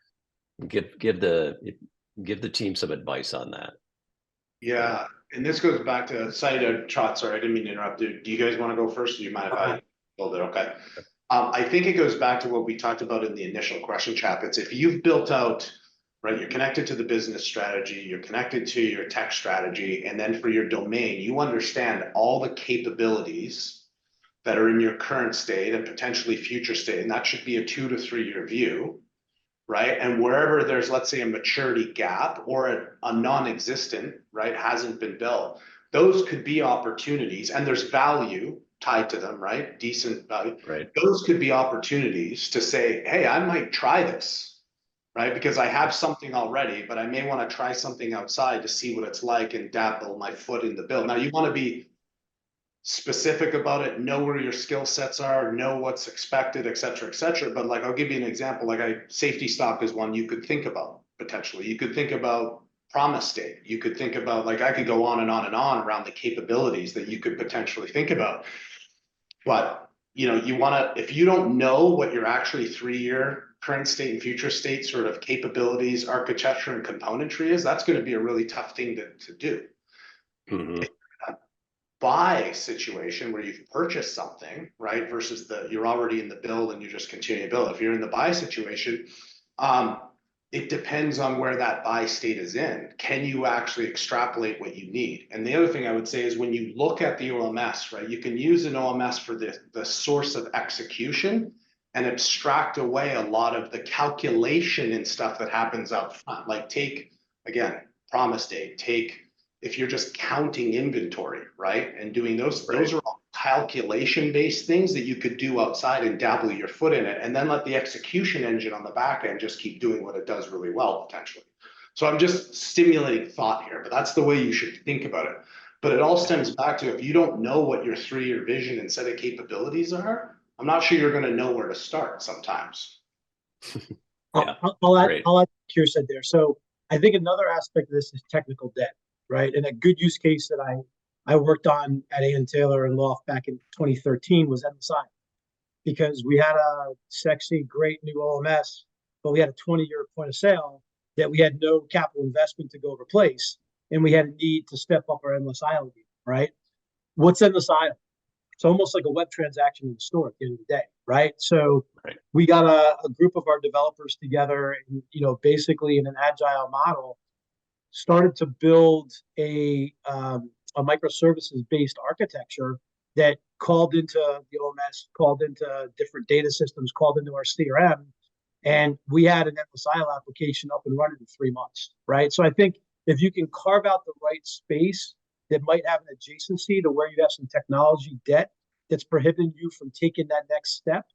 Give the team some advice on that. Yeah, and this goes back to Syed, Chap, sorry, I didn't mean to interrupt. Do you guys want to go first? Do you mind if I build it? Okay. I think it goes back to what we talked about in the initial question, Chap. It's if you've built out, right, you're connected to the business strategy, you're connected to your tech strategy, and then for your domain, you understand all the capabilities that are in your current state and potentially future state, and that should be a 2 to 3 year view, right? And wherever there's, let's say, a maturity gap or a non-existent, right, hasn't been built, those could be opportunities, and there's value tied to them, right? Decent value. Right. Those could be opportunities to say, hey, I might try this, right? Because I have something already, but I may want to try something outside to see what it's like and dabble my foot in the build. Now, you want to be specific about it, know where your skill sets are, know what's expected, et cetera, but like, I'll give you an example. Like safety stock is one you could think about potentially. You could think about promise state. You could think about, like, I could go on and on and on around the capabilities that you could potentially think about. But, you want to, if you don't know what your actually 3 year current state and future state sort of capabilities, architecture, and componentry is, that's going to be a really tough thing to do. Mm-hmm. Buy situation where you've purchased something, right, versus you're already in the build and you just continue to build. If you're in the buy situation, it depends on where that buy state is in. Can you actually extrapolate what you need? And the other thing I would say is when you look at the OMS, right, you can use an OMS for the source of execution and abstract away a lot of the calculation and stuff that happens out front. Like take, again, promise date, if you're just counting inventory, right, and doing those are all calculation-based things that you could do outside and dabble your foot in it, and then let the execution engine on the back end just keep doing what it does really well, potentially. So I'm just stimulating thought here, but that's the way you should think about it. But it all stems back to, if you don't know what your 3-year vision and set of capabilities are, I'm not sure you're going to know where to start sometimes. Yeah, I'll add great. what Keir said there. So I think another aspect of this is technical debt, right? And a good use case that I worked on at A&T Taylor and Loft back in 2013 was MSI, because we had a sexy, great new OMS, but we had a 20-year point of sale that we had no capital investment to go replace, and we had a need to step up our endless aisle game, right? What's endless aisle? It's almost like a web transaction in the store at the end of the day, right? So Right. we got a group of our developers together, and basically in an agile model, started to build a microservices based architecture that called into the OMS, called into different data systems, called into our CRM, and we had an endless aisle application up and running in 3 months, right? So I think if you can carve out the right space that might have an adjacency to where you have some technology debt that's prohibiting you from taking that next step,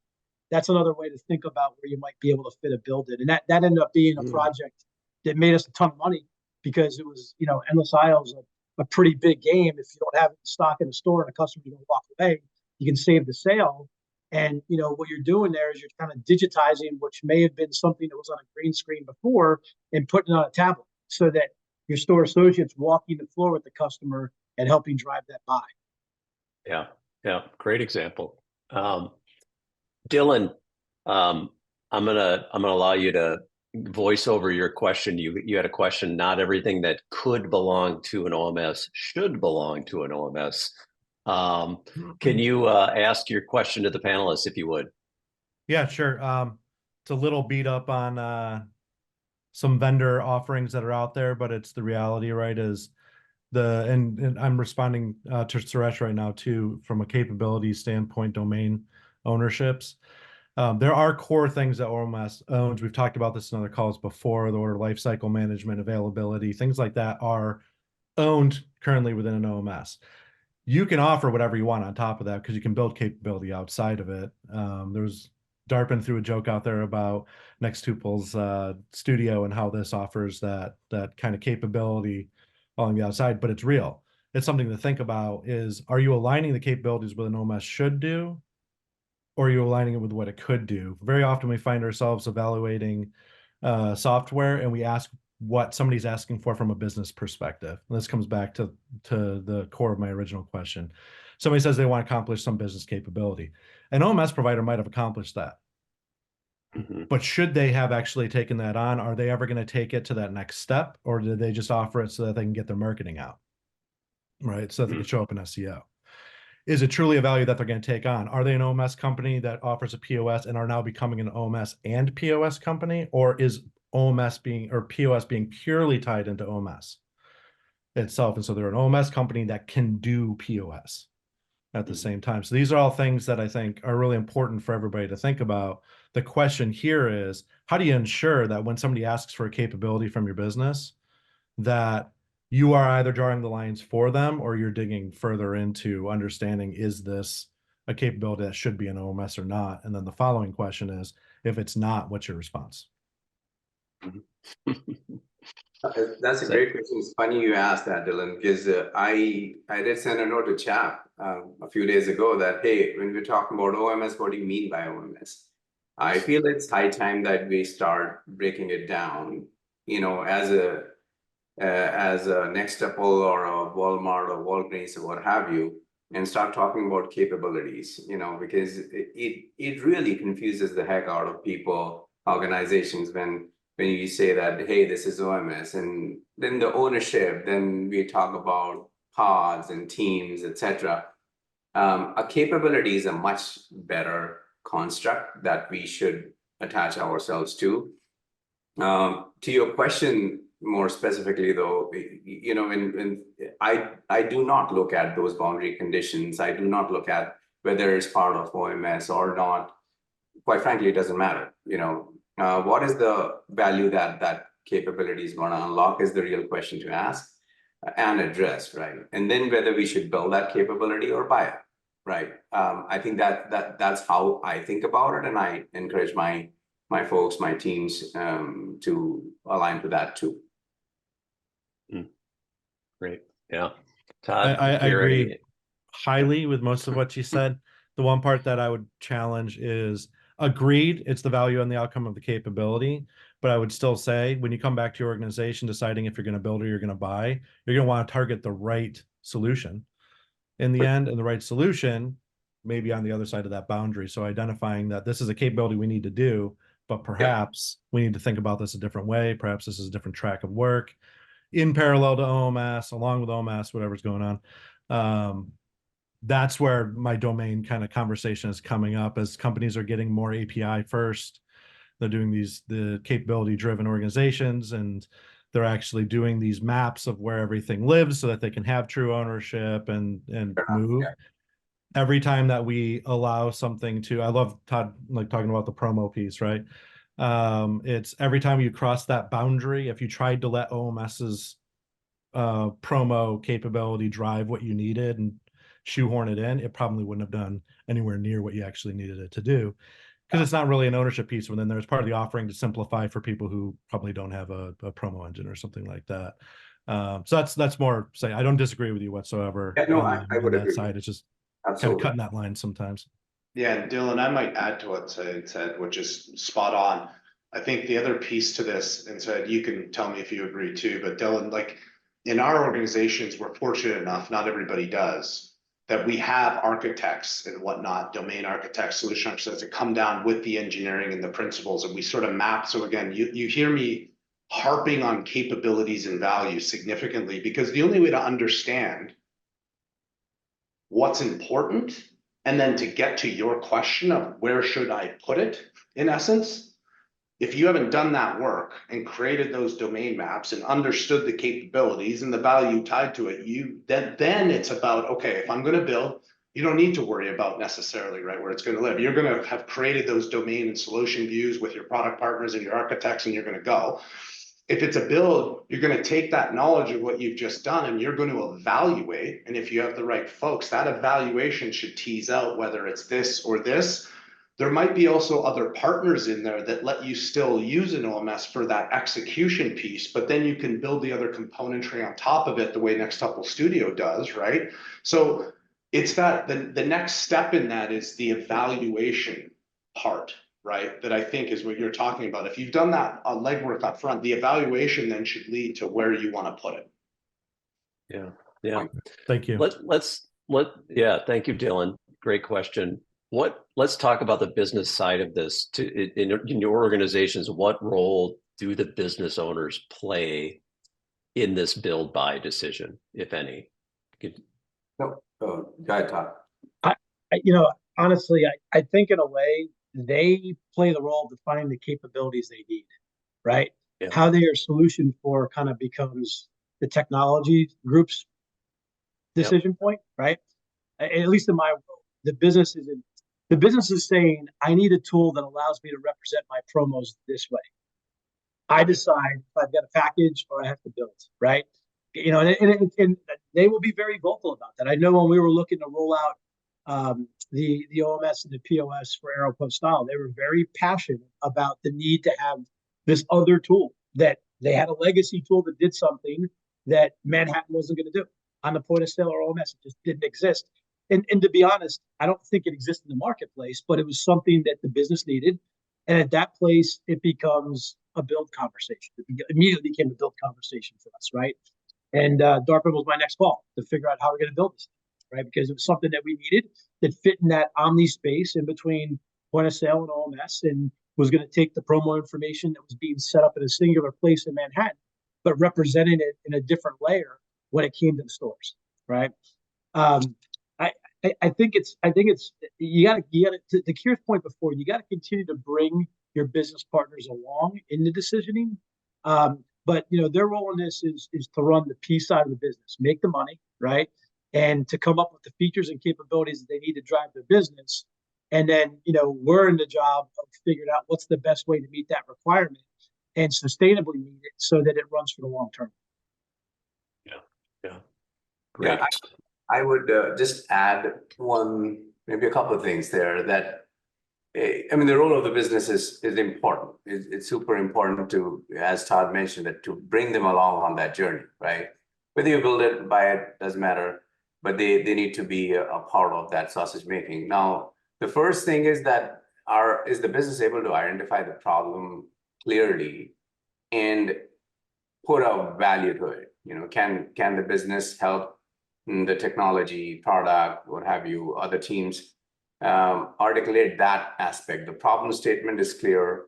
that's another way to think about where you might be able to fit a build it. And that ended up being a project that made us a ton of money, because it was, endless aisles a pretty big game. If you don't have it in stock in the store and a customer's going to walk away, you can save the sale. And what you're doing there is you're kind of digitizing, which may have been something that was on a green screen before, and putting it on a tablet, so that your store associates walking the floor with the customer and helping drive that buy. Yeah, great example. Dylan, I'm gonna allow you to voice over your question. You had a question. Not everything that could belong to an OMS should belong to an OMS. Can you ask your question to the panelists, if you would? Yeah, sure. It's a little beat up on some vendor offerings that are out there, but it's the reality, right? And I'm responding to Suresh right now too, from a capability standpoint, domain ownerships. There are core things that OMS owns. We've talked about this in other calls before. The order lifecycle management, availability, things like that are owned currently within an OMS. You can offer whatever you want on top of that, because you can build capability outside of it. There's Darpin threw a joke out there about Nextuple's studio and how this offers that kind of capability on the outside, but it's real. It's something to think about is, are you aligning the capabilities with an OMS should do, or are you aligning it with what it could do? Very often we find ourselves evaluating software, and we ask what somebody's asking for from a business perspective. And this comes back to the core of my original question. Somebody says they want to accomplish some business capability. An OMS provider might have accomplished that. But should they have actually taken that on? Are they ever going to take it to that next step, or did they just offer it so that they can get their marketing out, right? So that they can show up in SEO. Is it truly a value that they're going to take on? Are they an OMS company that offers a POS and are now becoming an OMS and POS company, or is OMS POS being purely tied into OMS itself? And so they're an OMS company that can do POS at the same time. So these are all things that I think are really important for everybody to think about. The question here is, how do you ensure that when somebody asks for a capability from your business, that you are either drawing the lines for them, or you're digging further into understanding, is this a capability that should be an OMS or not? And then the following question is, if it's not, what's your response? That's a great question. It's funny you asked that, Dylan, because I did send a note to Chap a few days ago that, hey, when we're talking about OMS, what do you mean by OMS? I feel it's high time that we start breaking it down, as a Nextuple or a Walmart or Walgreens or what have you, and start talking about capabilities, because it really confuses the heck out of people, organizations, when you say that, hey, this is OMS, and then the ownership, then we talk about pods and teams, etc. A capability is a much better construct that we should attach ourselves to. To your question more specifically, though, when I do not look at those boundary conditions. I do not look at whether it's part of OMS or not. Quite frankly, it doesn't matter. What is the value that capability is going to unlock is the real question to ask and address, right? And then whether we should build that capability or buy it, right? I think that's how I think about it, and I encourage my folks, my teams, to align to that too. Great, yeah. Todd, I Keir, agree any- highly with most of what you said. The one part that I would challenge is agreed, it's the value and the outcome of the capability. But I would still say when you come back to your organization deciding if you're going to build or you're going to buy, you're going to want to target the right solution in the end, and the right solution maybe on the other side of that boundary. So identifying that this is a capability we need to do, but perhaps we need to think about this a different way. Perhaps this is a different track of work in parallel to OMS, along with OMS, whatever's going on. That's where my domain kind of conversation is coming up as companies are getting more API first. They're doing the capability driven organizations, and they're actually doing these maps of where everything lives so that they can have true ownership and move. Yeah. Every time that we allow something to, I love Todd like talking about the promo piece, right? It's every time you cross that boundary, if you tried to let OMS's promo capability drive what you needed and shoehorn it in, it probably wouldn't have done anywhere near what you actually needed it to do, because it's not really an ownership piece. And then there's part of the offering to simplify for people who probably don't have a promo engine or something like that. So that's more say, I don't disagree with you whatsoever. Yeah, no, I on would that agree. side. It's just kind of Absolutely. cutting that line sometimes. Yeah, and Dylan, I might add to what Syed said, which is spot on. I think the other piece to this, and Syed, you can tell me if you agree too, but Dylan, like in our organizations, we're fortunate enough, not everybody does, that we have architects and whatnot, domain architects, solution architects that come down with the engineering and the principles, and we sort of map. So again, you hear me harping on capabilities and value significantly, because the only way to understand what's important, and then to get to your question of where should I put it, in essence, if you haven't done that work and created those domain maps and understood the capabilities and the value tied to it, then it's about, okay, if I'm going to build, you don't need to worry about necessarily right where it's going to live. You're going to have created those domain and solution views with your product partners and your architects, and you're going to go. If it's a build, you're going to take that knowledge of what you've just done and you're going to evaluate. And if you have the right folks, that evaluation should tease out whether it's this or this. There might be also other partners in there that let you still use an OMS for that execution piece, but then you can build the other componentry on top of it the way Nextuple Studio does, right? So it's that the next step in that is the evaluation part, right? That I think is what you're talking about. If you've done that legwork up front, the evaluation then should lead to where you want to put it. Yeah. Thank you. Thank you, Dylan. Great question. Let's talk about the business side of this. In your organizations, what role do the business owners play in this build buy decision, if any? No, go ahead, Todd. Honestly, I think in a way they play the role of defining the capabilities they need, right? Yeah. How they are solution for kind of becomes the technology group's decision point, right? At least in my world, the business is saying, I need a tool that allows me to represent my promos this way. I decide if I've got a package or I have to build, right? And they will be very vocal about that. I know when we were looking to roll out the OMS and the POS for AeroPost style, they were very passionate about the need to have this other tool, that they had a legacy tool that did something that Manhattan wasn't going to do on the point of sale or OMS. It just didn't exist. And to be honest, I don't think it exists in the marketplace, but it was something that the business needed. And at that place, it becomes a build conversation. It immediately became a build conversation for us, right? And DARPA was my next call to figure out how we're going to build this, right? Because it was something that we needed that fit in that omni space in between point of sale and OMS, and was going to take the promo information that was being set up in a singular place in Manhattan, but representing it in a different layer when it came to the stores, right? I think it's you got to Keir's point before, you got to continue to bring your business partners along in the decisioning. But their role in this is to run the P side of the business, make the money, right? And to come up with the features and capabilities that they need to drive their business. And then, we're in the job of figuring out what's the best way to meet that requirement and sustainably meet it so that it runs for the long term. Yeah. Great. Yeah, I would just add maybe a couple of things there that, I mean, the role of the business is important. It's super important to, as Todd mentioned, to bring them along on that journey, right? Whether you build it, buy it, doesn't matter, but they need to be a part of that sausage making. Now, the first thing is that is the business able to identify the problem clearly and put a value to it? Can the business help the technology, product, what have you, other teams articulate that aspect? The problem statement is clear,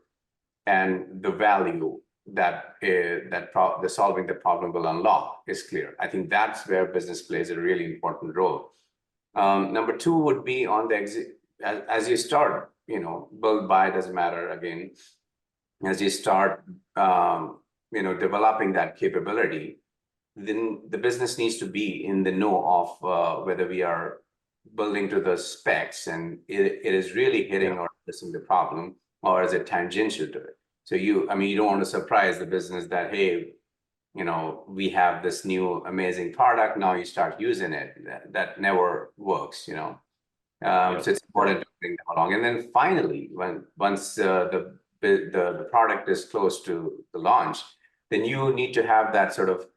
and the value that the solving the problem will unlock is clear. I think that's where business plays a really important role. Number two would be on the exit as you start, build, buy, doesn't matter again. As you start, developing that capability, then the business needs to be in the know of whether we are building to the specs and it is really hitting or addressing the problem, or is it tangential to it? So you don't want to surprise the business that, hey, we have this new amazing product, now you start using it. That never works, So it's important to bring them along. And then finally, once the product is close to the launch, then you need to have that sort of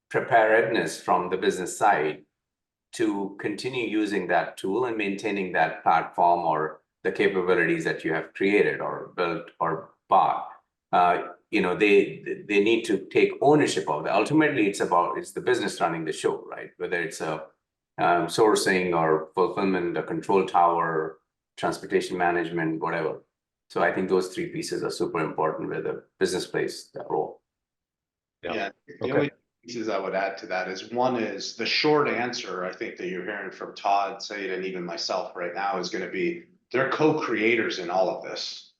preparedness from the business side to continue using that tool and maintaining that platform or the capabilities that you have created or built or bought. They need to take ownership of that. Ultimately, it's the business running the show, right? Whether it's a sourcing or fulfillment, a control tower, transportation management, whatever. So I think those three pieces are super important where the business plays that role. Yeah. The only pieces I would add to that is one is the short answer, I think that you're hearing from Todd, Syed, and even myself right now is going to be they're co-creators in all of this.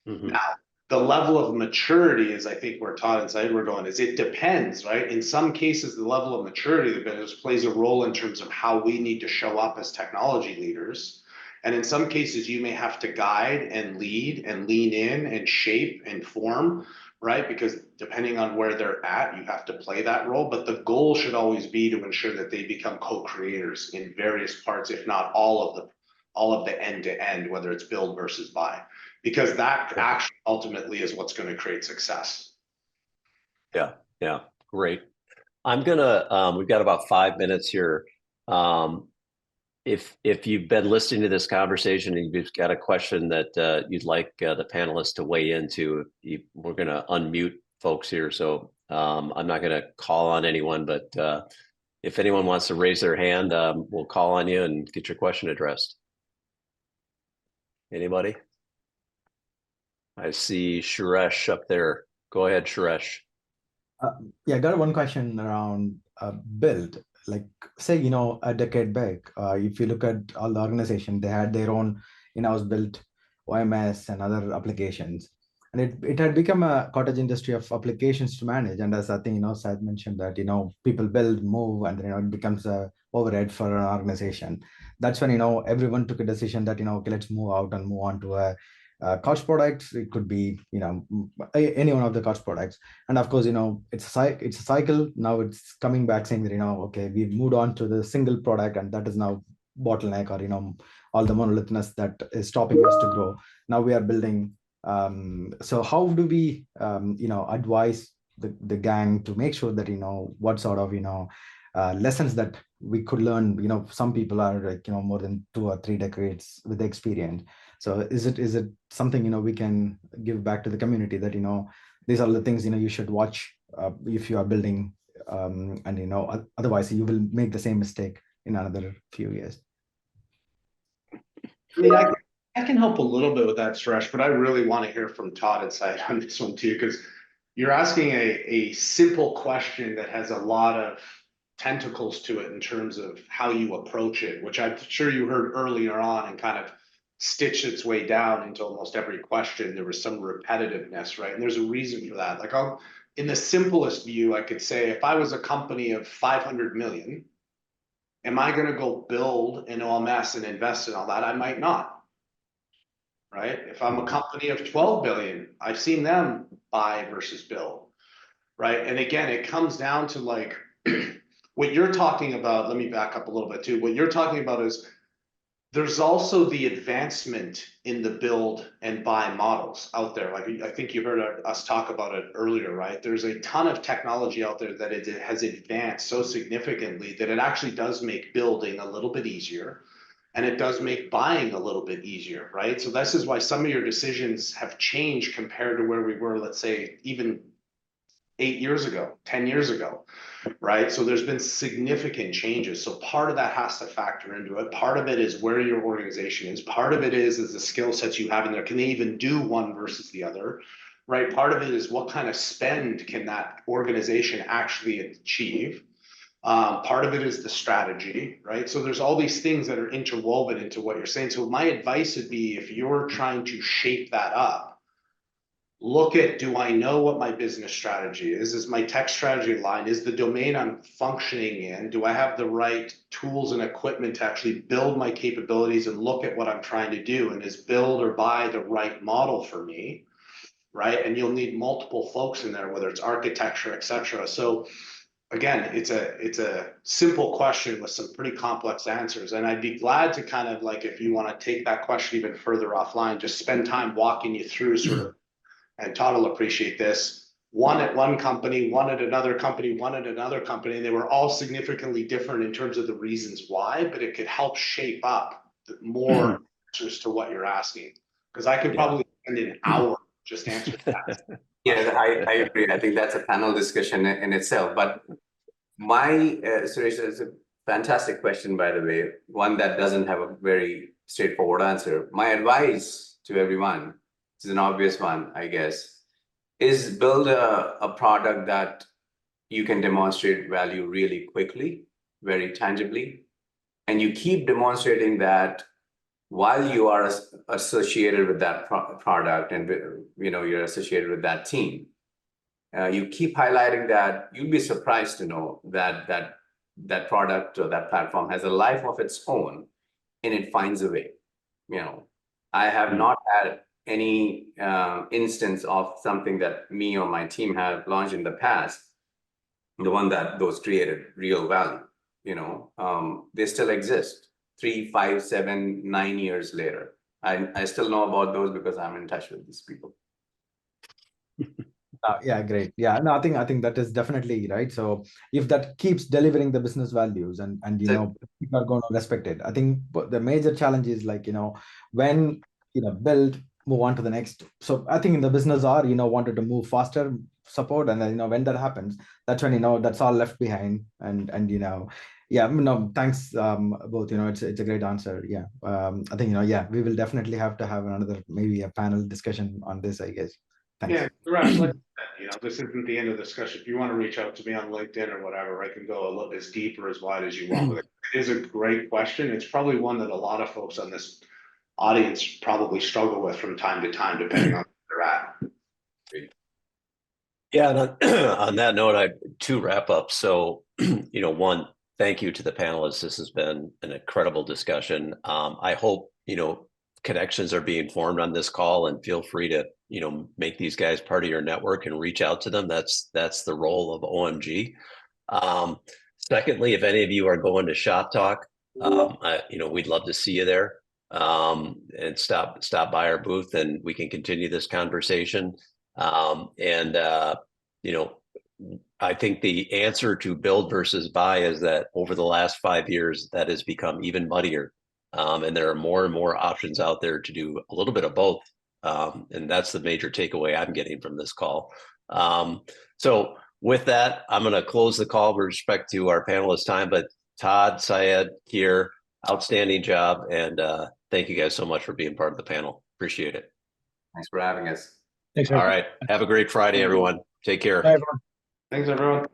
Now, the level of maturity is, I think, where Todd and Syed were going, is it depends, right? In some cases, the level of maturity of the business plays a role in terms of how we need to show up as technology leaders. And in some cases, you may have to guide and lead and lean in and shape and form, right? Because depending on where they're at, you have to play that role. But the goal should always be to ensure that they become co-creators in various parts, if not all of the end to end, whether it's build versus buy, because that actually ultimately is what's going to create success. Yeah, great. I'm gonna. We've got about 5 minutes here. If you've been listening to this conversation and you've got a question that you'd like the panelists to weigh into, we're going to unmute folks here. So I'm not going to call on anyone, but if anyone wants to raise their hand, we'll call on you and get your question addressed. Anybody? I see Suresh up there. Go ahead, Suresh. Yeah, I got one question around build. Like, say, a decade back, if you look at all the organization, they had their own in-house built OMS and other applications. And it had become a cottage industry of applications to manage. And as I think, Syed mentioned that, people build, move, and, it becomes a overhead for an organization. That's when, everyone took a decision that, okay, let's move out and move on to a couch products. It could be any one of the couch products, and of course it's a cycle. Now it's coming back saying that okay, we've moved on to the single product, and that is now bottleneck or all the monolithness that is stopping us to grow. Now we are building. So how do we advise the gang to make sure that what sort of lessons that we could learn? Some people are like more than 2 or 3 decades with experience. So is it something we can give back to the community that these are the things you should watch if you are building, and otherwise you will make the same mistake in another few years. I mean, I can help a little bit with that, Suresh, but I really want to hear from Todd and Syed on this one too, because you're asking a simple question that has a lot of tentacles to it in terms of how you approach it, which I'm sure you heard earlier on and kind of stitched its way down into almost every question. There was some repetitiveness, right? And there's a reason for that. Like in the simplest view, I could say, if I was a company of 500 million, am I going to go build an OMS and invest in all that? I might not, right? If I'm a company of 12 billion, I've seen them buy versus build, right? And again, it comes down to like what you're talking about. Let me back up a little bit too. What you're talking about is there's also the advancement in the build and buy models out there. Like I think you heard us talk about it earlier, right? There's a ton of technology out there that it has advanced so significantly that it actually does make building a little bit easier, and it does make buying a little bit easier, right? So this is why some of your decisions have changed compared to where we were, let's say, even 8 years ago, 10 years ago, right? So there's been significant changes. So part of that has to factor into it. Part of it is where your organization is. Part of it is the skill sets you have in there. Can they even do one versus the other, right? Part of it is what kind of spend can that organization actually achieve? Part of it is the strategy, right? So there's all these things that are interwoven into what you're saying. So my advice would be, if you're trying to shape that up, look at, do I know what my business strategy is? Is my tech strategy aligned? Is the domain I'm functioning in? Do I have the right tools and equipment to actually build my capabilities and look at what I'm trying to do? And is build or buy the right model for me, right? And you'll need multiple folks in there, whether it's architecture, et cetera. So again, it's a simple question with some pretty complex answers. And I'd be glad to kind of, like, if you want to take that question even further offline, just spend time walking you through sort of, and Todd will appreciate this, one at one company, one at another company, one at another company. And they were all significantly different in terms of the reasons why, but it could help shape up more answers to what you're asking. Because I could probably spend an hour just answering that. Yeah, I agree. I think that's a panel discussion in itself. But my, Suresh, is a fantastic question, by the way, one that doesn't have a very straightforward answer. My advice to everyone, this is an obvious one, I guess, is build a product that you can demonstrate value really quickly, very tangibly, and you keep demonstrating that while you are associated with that product and you're associated with that team. You keep highlighting that. You'll be surprised to know that that product or that platform has a life of its own, and it finds a way. I have not had any instance of something that me or my team have launched in the past, the one that those created real value. They still exist 3, 5, 7, 9 years later. I still know about those because I'm in touch with these people. Yeah, great. Yeah, no, I think that is definitely right. So if that keeps delivering the business values and people are going to respect it. I think the major challenge is when build, move on to the next. So I think in the business wanted to move faster, support, and then when that happens, that's when that's all left behind. And yeah, no, thanks both. It's a great answer. Yeah, I think we will definitely have to have another, maybe a panel discussion on this, I guess. Thanks. Yeah, correct. Like, this isn't the end of the discussion. If you want to reach out to me on LinkedIn or whatever, I can go a little as deep or as wide as you want with it. It is a great question. It's probably one that a lot of folks on this audience probably struggle with from time to time, depending on where they're at. Yeah, and on that note, I have 2 wrap-ups. So, one, thank you to the panelists. This has been an incredible discussion. I hope, connections are being formed on this call, and feel free to, make these guys part of your network and reach out to them. That's the role of OMG. Secondly, if any of you are going to Shop Talk, we'd love to see you there, and stop by our booth, and we can continue this conversation. I think the answer to build versus buy is that over the last 5 years, that has become even muddier. And there are more and more options out there to do a little bit of both. And that's the major takeaway I'm getting from this call. So with that, I'm going to close the call with respect to our panelist time. But Todd, Syed, Keir, outstanding job. And thank you guys so much for being part of the panel. Appreciate it. Thanks for having us. Thanks. All right. Have a great Friday, everyone. Take care. Bye, everyone. Thanks, everyone.